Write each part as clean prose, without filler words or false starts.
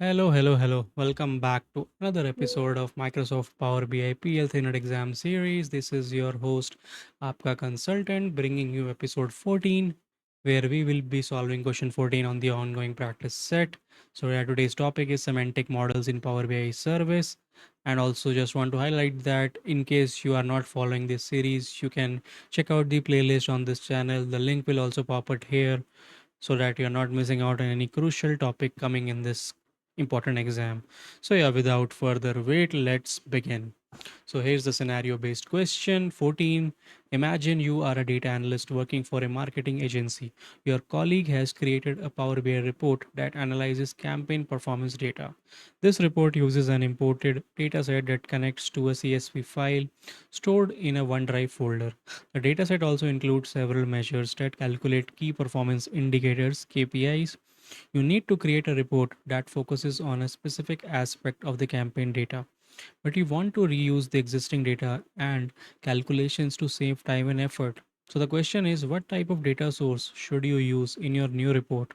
Hello, hello, hello. Welcome back to another episode of Microsoft Power BI PL3 Net Exam Series. This is your host, Aapka Consultant, bringing you episode 14, where we will be solving question 14 on the ongoing practice set. So, yeah, today's topic is semantic models in Power BI service. And also, just want to highlight that in case you are not following this series, you can check out the playlist on this channel. The link will also pop up here so that you're not missing out on any crucial topic coming in this important exam. So, yeah, without further wait, let's begin. So here's the scenario based question 14. Imagine you are a data analyst working for a marketing agency. Your colleague has created a Power BI report that analyzes campaign performance data. This report uses an imported dataset that connects to a CSV file stored in a OneDrive folder. The dataset also includes several measures that calculate key performance indicators (KPIs). You need to create a report that focuses on a specific aspect of the campaign data, but you want to reuse the existing data and calculations to save time and effort. So the question is, what type of data source should you use in your new report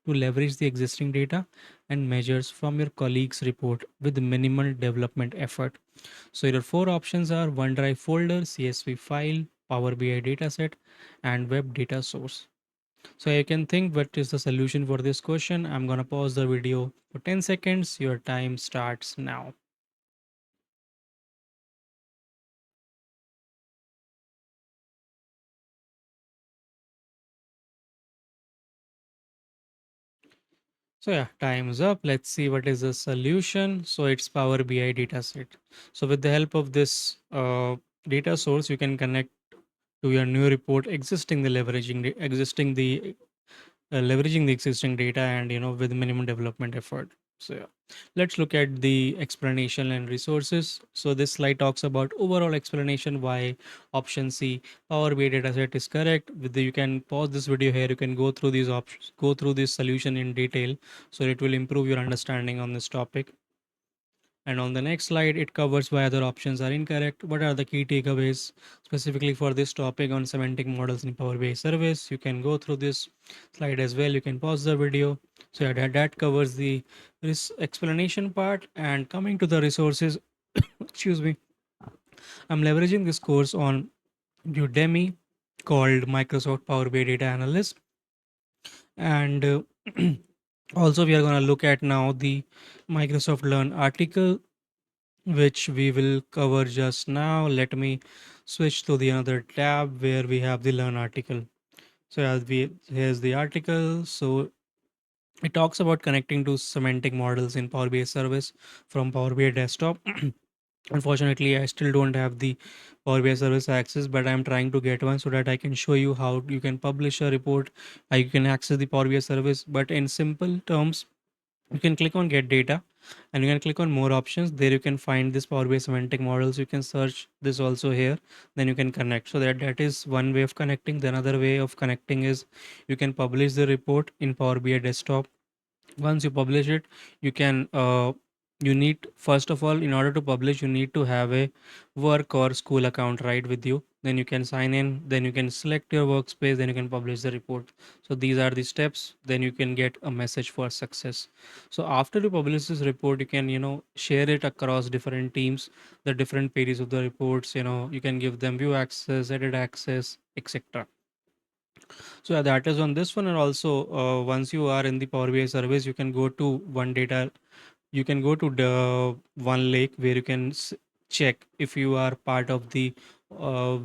to leverage the existing data and measures from your colleague's report with minimal development effort? So your four options are OneDrive folder, CSV file, Power BI dataset, and web data source. So you can think what is the solution for this question. I'm gonna pause the video for 10 seconds. Your time starts now. So yeah, time is up. Let's see what is the solution. So it's Power BI dataset. So with the help of this data source, you can connect to your new report existing the leveraging the existing data and with minimum development effort. So yeah, let's look at the explanation and resources. So this slide talks about overall explanation why option C, Power BI dataset, is correct. With the, you can pause this video here, you can go through these options, go through this solution in detail, so it will improve your understanding on this topic. And on the next slide, it covers why other options are incorrect. What are the key takeaways specifically for this topic on semantic models in Power BI service? You can go through this slide as well. You can pause the video. So yeah, that covers the this explanation part. And coming to the resources, excuse me, I'm leveraging this course on Udemy called Microsoft Power BI Data Analyst. And also we are going to look at now the Microsoft Learn article which we will cover just now. Let me switch to the another tab where we have the learn article. So here's the article. So it talks about connecting to semantic models in Power BI service from Power BI desktop. Unfortunately, I still don't have the Power BI service access, but I'm trying to get one so that I can show you how you can publish a report, how you can access the Power BI service. But in simple terms, you can click on get data and you can click on more options. There you can find this Power BI semantic models. You can search this also here, then you can connect. So that is one way of connecting. The another way of connecting is you can publish the report in Power BI desktop. Once you publish it, you can you need, first of all, in order to publish, you need to have a work or school account right with you. Then you can sign in, then you can select your workspace, then you can publish the report. So these are the steps, then you can get a message for success. So after you publish this report, you can share it across different teams, the different pages of the reports. You can give them view access, edit access, etc. So yeah, that is on this one. And also, once you are in the Power BI service, you can go to one data. You can go to the one lake where you can check if you are part of the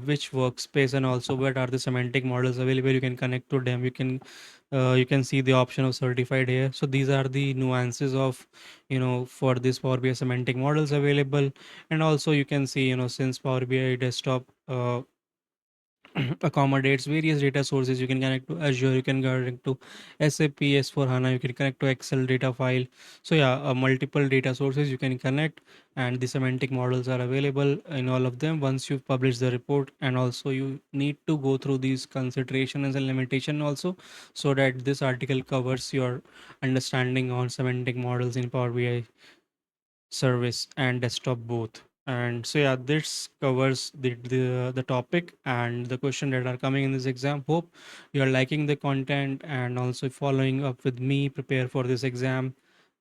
which workspace, and also what are the semantic models available. You can connect to them. You can see the option of certified here. So these are the nuances of for this Power BI semantic models available. And also you can see since Power BI desktop accommodates various data sources. You can connect to Azure, you can connect to SAP S4HANA, you can connect to Excel data file. So yeah, multiple data sources you can connect, and the semantic models are available in all of them once you've published the report. And also you need to go through these considerations and limitation also, so that this article covers your understanding on semantic models in Power BI service and desktop both. And so yeah, this covers the topic and the question that are coming in this exam. Hope you are liking the content and also following up with me prepare for this exam.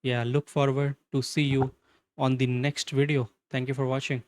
Yeah, look forward to see you on the next video. Thank you for watching.